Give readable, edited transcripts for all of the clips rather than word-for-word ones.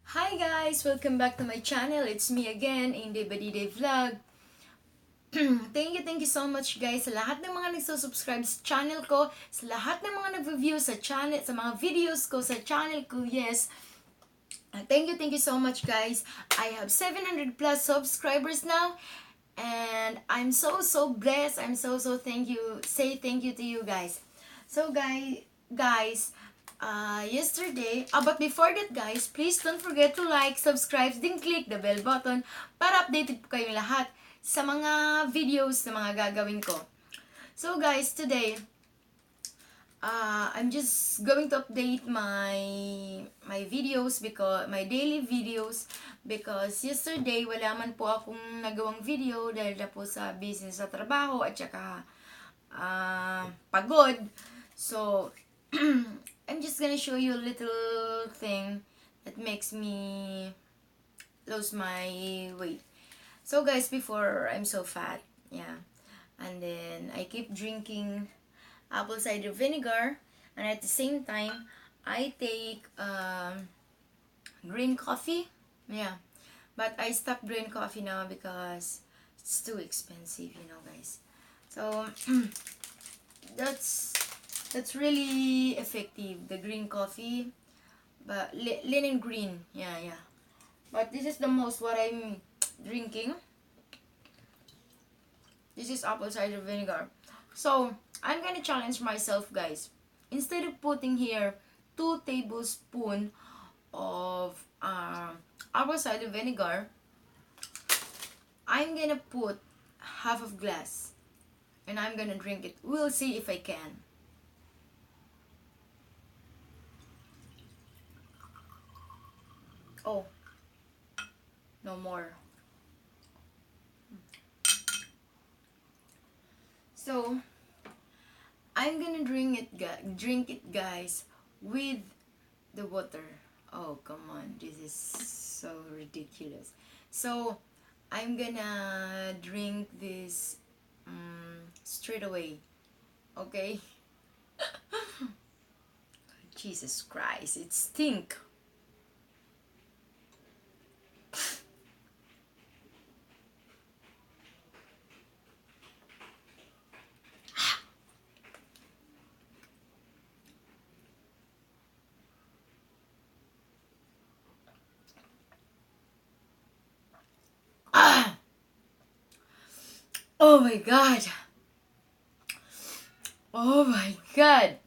Hi guys! Welcome back to my channel. It's me again, Inday Badide Vlog. Thank you so much guys sa lahat ng mga nagsusubscribe sa channel ko, sa lahat ng mga nag-view sa channel, sa mga videos ko sa channel ko. Yes. Thank you so much guys. I have 700 plus subscribers now. And I'm so blessed. I'm so thank you. Thank you to you guys. So guys, yesterday, but before that guys, please don't forget to like, subscribe, then click the bell button para updated po kayong lahat sa mga videos na mga gagawin ko. So guys, today, I'm just going to update my videos, because my daily videos, because yesterday wala man po akong nagawang video dahil na po sa business sa trabaho at saka pagod. So I'm just gonna show you a little thing that makes me lose my weight. So guys, before I'm so fat, yeah, and then I keep drinking apple cider vinegar, and at the same time I take green coffee. Yeah, but I stopped green coffee now because it's too expensive, guys. So that's really effective, the green coffee, but linen green. Yeah, but this is the most what I'm drinking. This is apple cider vinegar. So I'm gonna challenge myself guys, instead of putting here 2 tablespoons of apple cider vinegar, I'm gonna put half of glass and I'm gonna drink it. We'll see if I can. Oh, no more. So I'm gonna drink it guys, with the water. Oh come on, this is so ridiculous. So I'm gonna drink this straight away. Okay. Jesus Christ, it stink. Ah! Oh my god. Oh my god.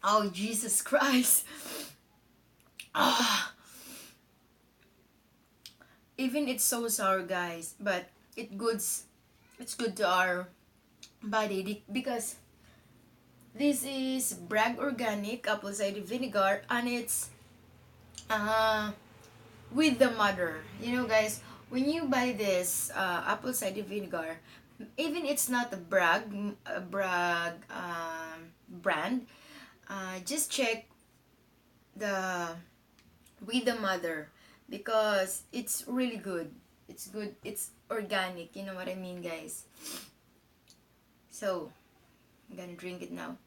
Oh Jesus Christ. Ah. Even it's so sour guys, but it's good to our body, because this is Bragg Organic apple cider vinegar, and it's with the mother. Guys, when you buy this apple cider vinegar, even it's not a Bragg brand, just check the with the mother, because it's really good. It's good. It's organic. You know what I mean, guys? So I'm gonna drink it now.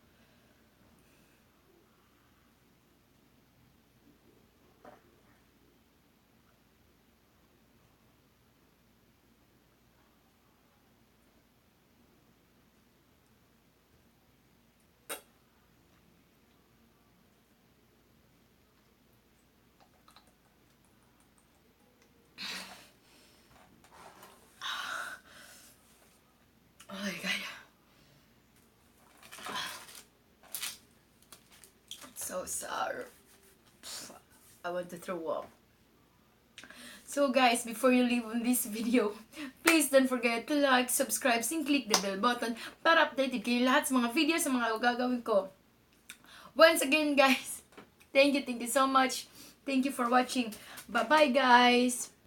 Oh my god. It's so sour. I want to throw up. So guys, before you leave on this video, please don't forget to like, subscribe, and click the bell button para updated kayo lahat sa mga videos sa mga gagawin ko. Once again guys, thank you so much. Thank you for watching. Bye bye guys.